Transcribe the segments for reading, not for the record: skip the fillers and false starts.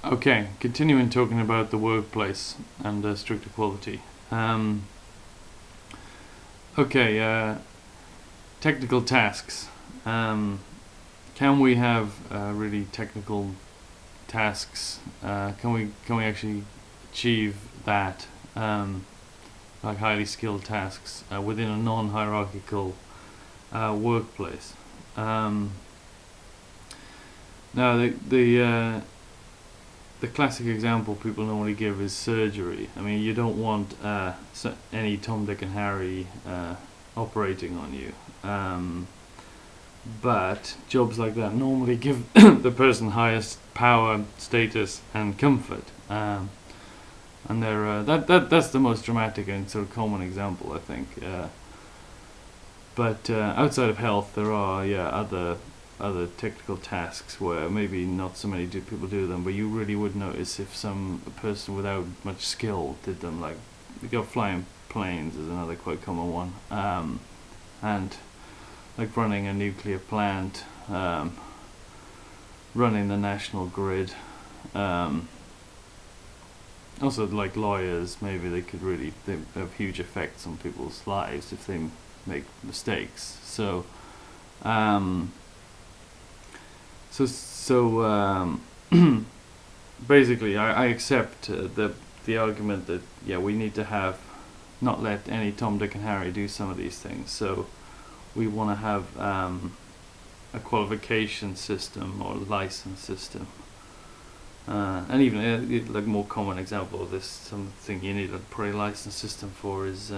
Okay, continuing talking about the workplace and strict equality. Okay, technical tasks. Can we have really technical tasks? Can we actually achieve that, like highly skilled tasks within a non-hierarchical workplace? Now the classic example people normally give is surgery. I mean, you don't want any Tom, Dick, and Harry operating on you. But jobs like that normally give the person highest power, status, and comfort. And that's the most dramatic and sort of common example, I think. But outside of health, there are other technical tasks where maybe not so many people do them, but you really would notice if some person without much skill did them. Like, you got flying planes is another quite common one, and like running a nuclear plant, running the national grid. Also, like lawyers, maybe they have huge effects on people's lives if they make mistakes. So. Basically, I accept the argument that we need to not let any Tom, Dick, and Harry do some of these things. So we want to have a qualification system or license system, and even like more common example of this, something you need a pre-license system for is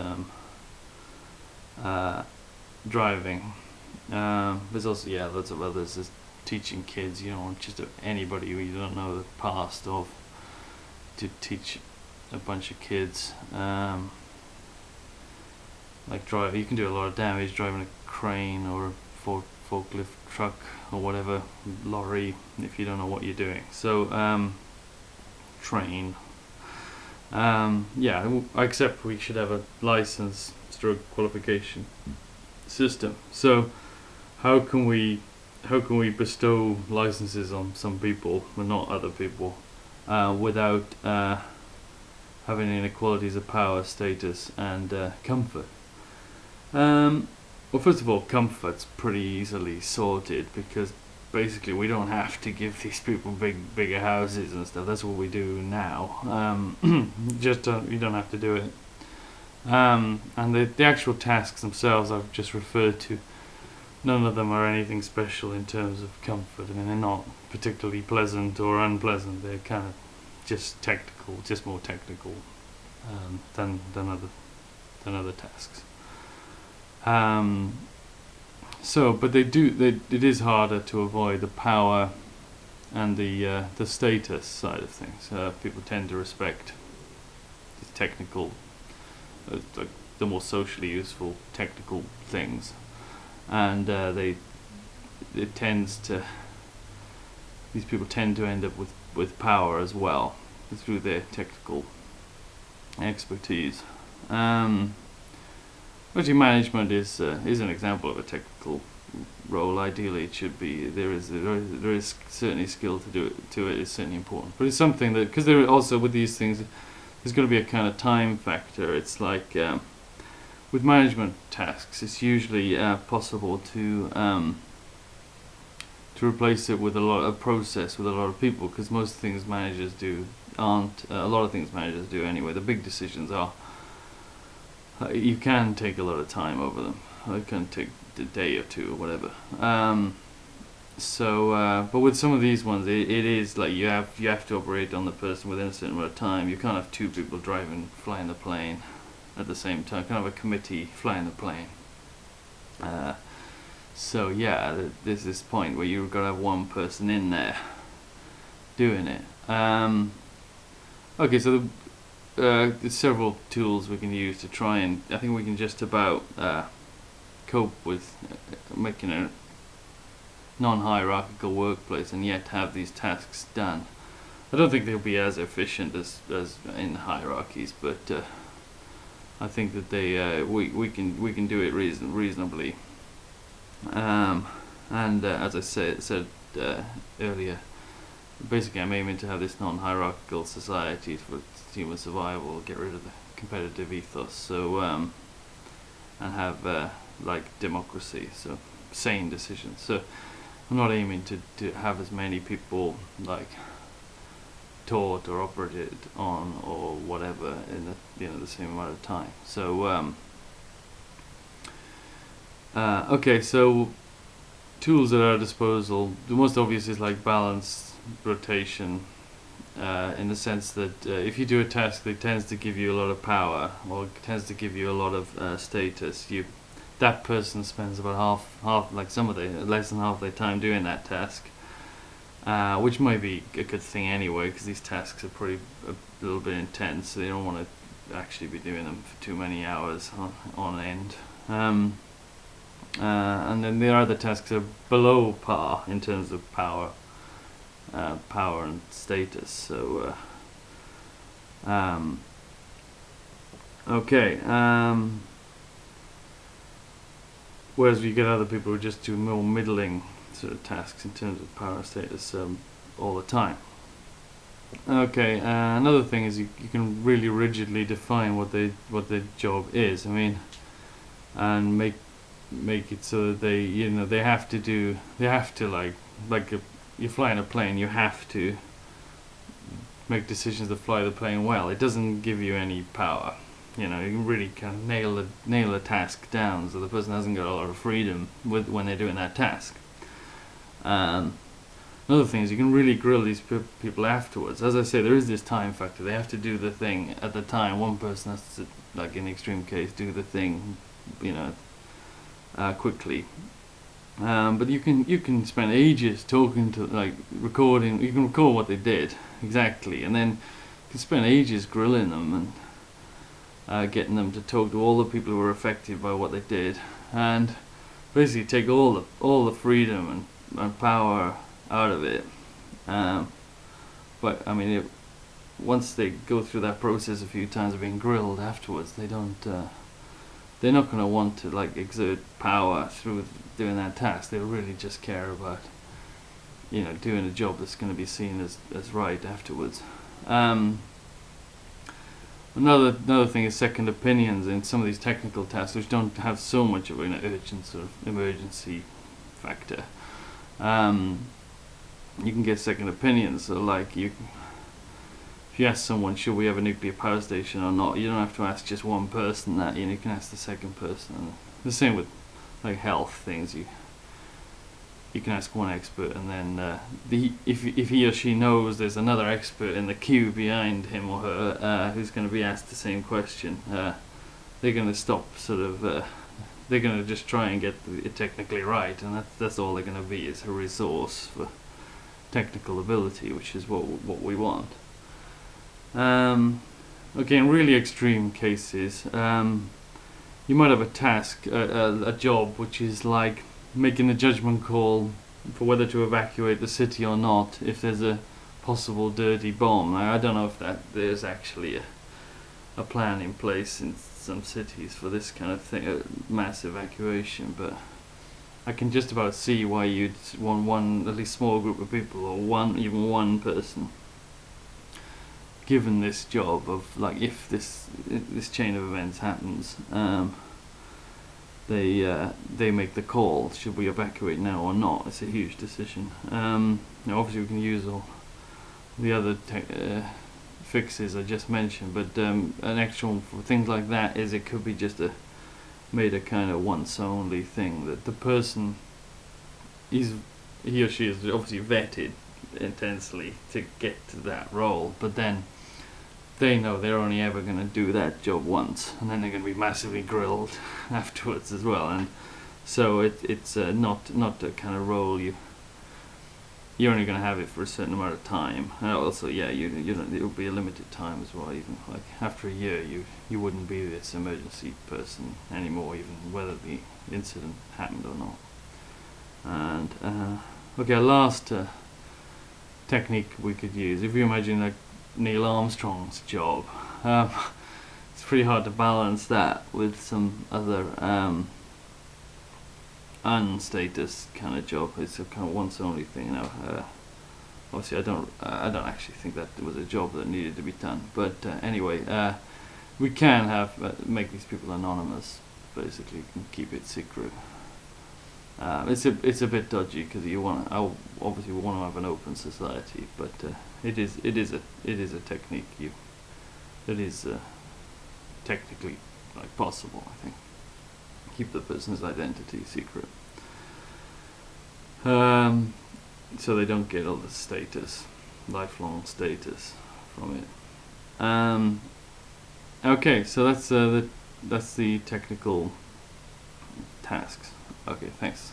driving. There's also lots of others. There's teaching kids, just anybody who you don't know the past of, to teach a bunch of kids. Like you can do a lot of damage driving a crane or a forklift truck or whatever, lorry, if you don't know what you're doing. So, train. I accept we should have a license stroke qualification system. So, how can we bestow licenses on some people but not other people, without having inequalities of power, status, and comfort? Well, first of all, comfort's pretty easily sorted, because basically we don't have to give these people bigger houses and stuff. That's what we do now. You don't have to do it. And the actual tasks themselves I've just referred to, none of them are anything special in terms of comfort. I mean, they're not particularly pleasant or unpleasant. They're kind of just technical, just more technical than other tasks. But it is harder to avoid the power and the status side of things. People tend to respect the technical, like the more socially useful technical things, and these people tend to end up with power as well through their technical expertise. Actually, management is an example of a technical role. Ideally, it should be. There is certainly skill to do it. To it is certainly important, but it's something that, because there also with these things, there's going to be a kind of time factor. It's like with management tasks, it's usually possible to replace it with a process with a lot of people, because most things managers do aren't. A lot of things managers do anyway. The big decisions are. You can take a lot of time over them. It can take a day or two or whatever. But with some of these ones, it is like you have to operate on the person within a certain amount of time. You can't have two people flying the plane at the same time. You can't have a committee flying the plane. There's this point where you've got to have one person in there doing it. There's several tools we can use to try and, I think we can just about cope with making a non-hierarchical workplace and yet have these tasks done. I don't think they'll be as efficient as in hierarchies, but I think that we can do it reasonably. And as I said earlier, basically I'm aiming to have this non-hierarchical society for human survival, get rid of the competitive ethos, so and have like democracy, so sane decisions. So I'm not aiming to have as many people like taught or operated on or whatever in the same amount of time. So okay, so tools at our disposal. The most obvious is like balance, rotation, in the sense that if you do a task that tends to give you a lot of power or tends to give you a lot of status, that person spends about half, like some of the less than half their time doing that task, which might be a good thing anyway, because these tasks are pretty a little bit intense, so you don't want to actually be doing them for too many hours on end. And then there are other tasks that are below par in terms of power and status. So okay. Whereas you get other people who just do more middling sort of tasks in terms of power and status all the time. Okay, another thing is you can really rigidly define what the job is. I mean, and make it so that they have to like if you're flying a plane, you have to make decisions to fly the plane well. It doesn't give you any power. You can really kind of nail a task down, so the person hasn't got a lot of freedom when they're doing that task. Another thing is you can really grill these people afterwards. As I say, there is this time factor. They have to do the thing at the time. One person has to, like in the extreme case, do the thing, quickly. But you can spend ages talking to, like, recording. You can record what they did exactly, and then you can spend ages grilling them and getting them to talk to all the people who were affected by what they did, and basically take all the freedom and power out of it. But I mean, once they go through that process a few times of being grilled afterwards, they're not going to want to like exert power through doing that task. They really just care about doing a job that's going to be seen as right afterwards. Another thing is second opinions in some of these technical tasks, which don't have so much of an urgent sort of emergency factor. You can get second opinions. So like if you ask someone, should we have a nuclear power station or not, you don't have to ask just one person that. You can ask the second person. And the same with like health things. You can ask one expert, and then if he or she knows there's another expert in the queue behind him or her who's going to be asked the same question, they're going to stop sort of. They're going to just try and get it technically right, and that's all they're going to be, is a resource for technical ability, which is what we want. Okay, in really extreme cases, you might have a task, a job, which is like making a judgment call for whether to evacuate the city or not if there's a possible dirty bomb. Now, I don't know if there's actually a plan in place in some cities for this kind of thing, mass evacuation, but I can just about see why you'd want one, at least small group of people, or even one person given this job of, like, if this chain of events happens, they make the call, should we evacuate now or not. It's a huge decision. Now obviously we can use all the other fixes I just mentioned, but an extra one for things like that is it could be just made a kind of once only thing, that the person he or she is obviously vetted intensely to get to that role, but then they know they're only ever going to do that job once, and then they're going to be massively grilled afterwards as well. And so it's not a kind of role you're only going to have it for a certain amount of time. And also, yeah, it will be a limited time as well. Even like after a year, you wouldn't be this emergency person anymore, even whether the incident happened or not. And okay, last technique we could use, if you imagine like Neil Armstrong's job, it's pretty hard to balance that with some other unstatus kind of job. It's a kind of once only thing, obviously I don't actually think that was a job that needed to be done. But anyway, we can have make these people anonymous, basically, and keep it secret. It's a bit dodgy because obviously we want to have an open society, but it is a technique that is technically like possible. I think keep the person's identity secret, so they don't get all the status, lifelong status from it. Okay, so that's the technical tasks. Okay, thanks.